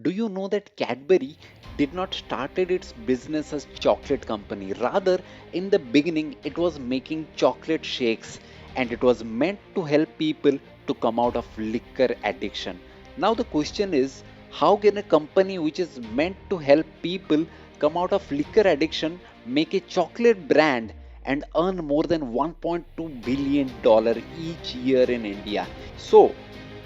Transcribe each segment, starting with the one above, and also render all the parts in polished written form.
Do you know that Cadbury did not started its business as chocolate company? Rather, in the beginning, it was making chocolate shakes and it was meant to help people to come out of liquor addiction. Now the question is, how can a company which is meant to help people come out of liquor addiction make a chocolate brand and earn more than $1.2 billion each year in India? So,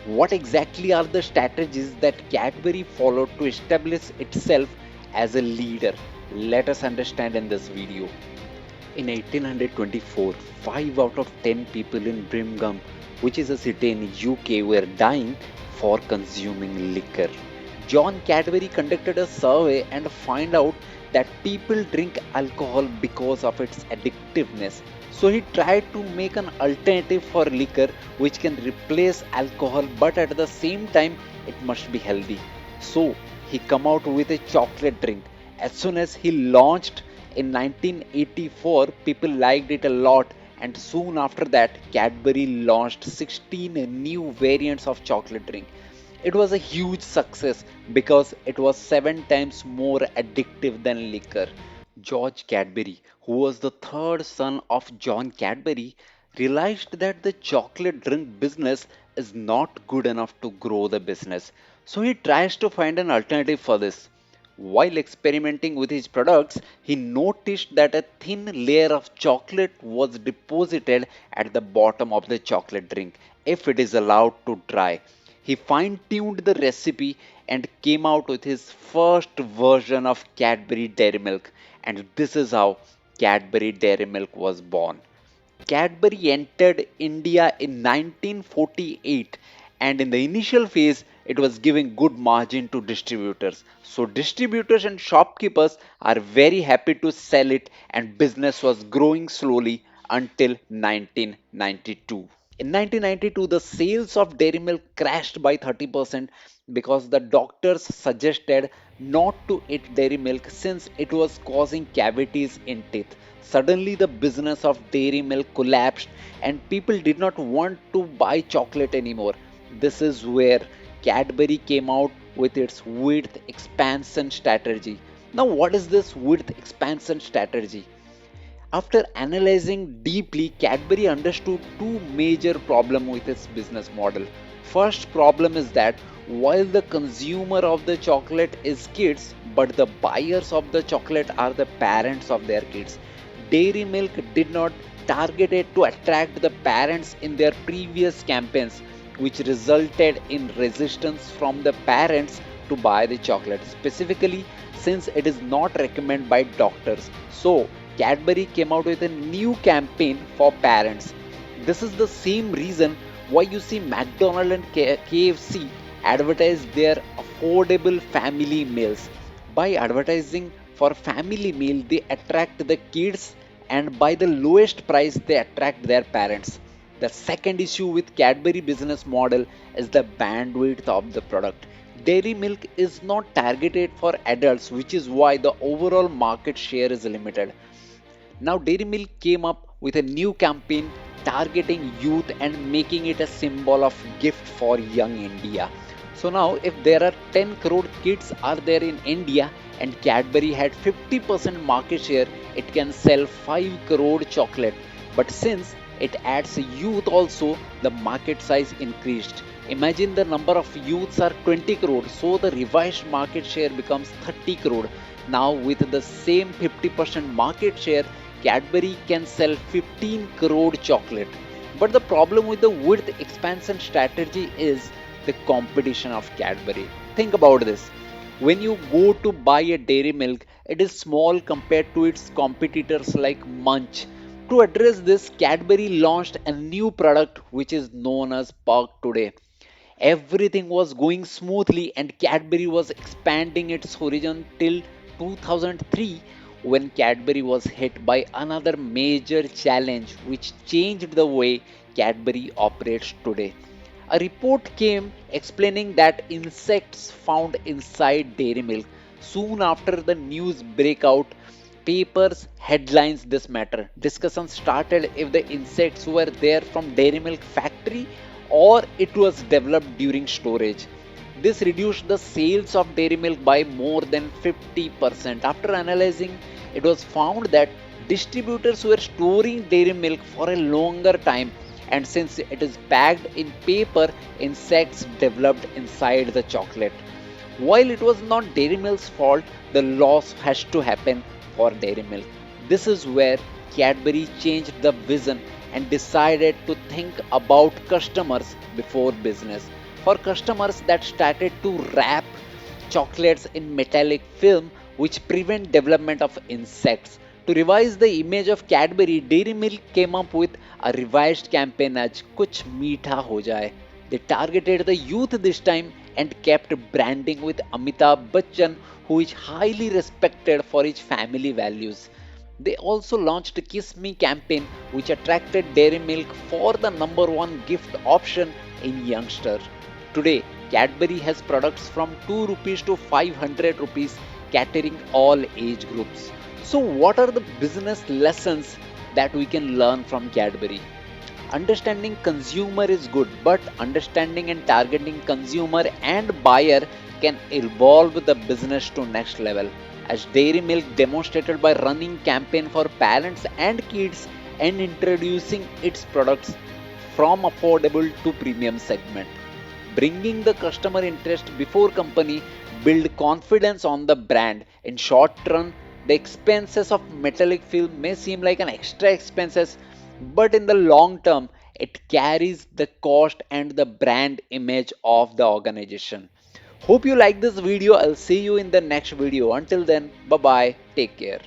what exactly are the strategies that Cadbury followed to establish itself as a leader? Let us understand in this video. In 1824, 5 out of 10 people in Birmingham, which is a city in UK, were dying for consuming liquor. John Cadbury conducted a survey and found out that people drink alcohol because of its addictiveness. So he tried to make an alternative for liquor which can replace alcohol, but at the same time it must be healthy. So he come out with a chocolate drink. As soon as he launched in 1984, people liked it a lot, and soon after that, Cadbury launched 16 new variants of chocolate drink. It was a huge success because it was 7 times more addictive than liquor. George Cadbury, who was the third son of John Cadbury, realized that the chocolate drink business is not good enough to grow the business. So he tries to find an alternative for this. While experimenting with his products, he noticed that a thin layer of chocolate was deposited at the bottom of the chocolate drink if it is allowed to dry. He fine tuned the recipe and came out with his first version of Cadbury Dairy Milk, and this is how Cadbury Dairy Milk was born. Cadbury entered India in 1948, and in the initial phase it was giving good margin to distributors. So distributors and shopkeepers are very happy to sell it, and business was growing slowly until 1992. In 1992, the sales of dairy milk crashed by 30% because the doctors suggested not to eat dairy milk since it was causing cavities in teeth. Suddenly, the business of dairy milk collapsed and people did not want to buy chocolate anymore. This is where Cadbury came out with its width expansion strategy. Now, what is this width expansion strategy? After analyzing deeply, Cadbury understood two major problems with its business model. First problem is that while the consumer of the chocolate is kids, but the buyers of the chocolate are the parents of their kids. Dairy Milk did not target it to attract the parents in their previous campaigns, which resulted in resistance from the parents to buy the chocolate, specifically since it is not recommended by doctors. So, Cadbury came out with a new campaign for parents. This is the same reason why you see McDonald's and KFC advertise their affordable family meals. By advertising for family meal, they attract the kids, and by the lowest price, they attract their parents. The second issue with Cadbury business model is the bandwidth of the product. Dairy milk is not targeted for adults, which is why the overall market share is limited. Now, Dairy Milk came up with a new campaign targeting youth and making it a symbol of gift for young India. So now, if there are 10 crore kids are there in India and Cadbury had 50% market share, it can sell 5 crore chocolate. But since it adds youth also, the market size increased. Imagine the number of youths are 20 crore, so the revised market share becomes 30 crore. Now, with the same 50% market share, Cadbury can sell 15 crore chocolate. But the problem with the width expansion strategy is the competition of Cadbury. Think about this. When you go to buy a dairy milk, it is small compared to its competitors like Munch. To address this, Cadbury launched a new product which is known as Park today. Everything was going smoothly, and Cadbury was expanding its horizon till 2003 when Cadbury was hit by another major challenge which changed the way Cadbury operates today. A report came explaining that insects found inside dairy milk. Soon after the news breakout, papers headlines this matter. Discussion started if the insects were there from dairy milk factory or it was developed during storage. This reduced the sales of dairy milk by more than 50%. After analyzing, it was found that distributors were storing dairy milk for a longer time, and since it is packed in paper, insects developed inside the chocolate. While it was not Dairy Milk's fault, the loss has to happen for Dairy Milk. This is where Cadbury changed the vision and decided to think about customers before business. For customers that started to wrap chocolates in metallic film which prevent development of insects. To revise the image of Cadbury, Dairy Milk came up with a revised campaign as Kuch Meetha Ho Jaye. They targeted the youth this time and kept branding with Amitabh Bachchan, who is highly respected for his family values. They also launched a Kiss Me campaign, which attracted Dairy Milk for the number one gift option in youngster. Today, Cadbury has products from 2 rupees to 500 rupees, catering all age groups. So, what are the business lessons that we can learn from Cadbury? Understanding consumer is good, but understanding and targeting consumer and buyer can evolve the business to next level, as Dairy Milk demonstrated by running campaign for parents and kids and introducing its products from affordable to premium segment. Bringing the customer interest before company build confidence on the brand. In short run, the expenses of metallic film may seem like an extra expenses, but in the long term, it carries the cost and the brand image of the organization. Hope you like this video. I'll see you in the next video. Until then, bye bye. Take care.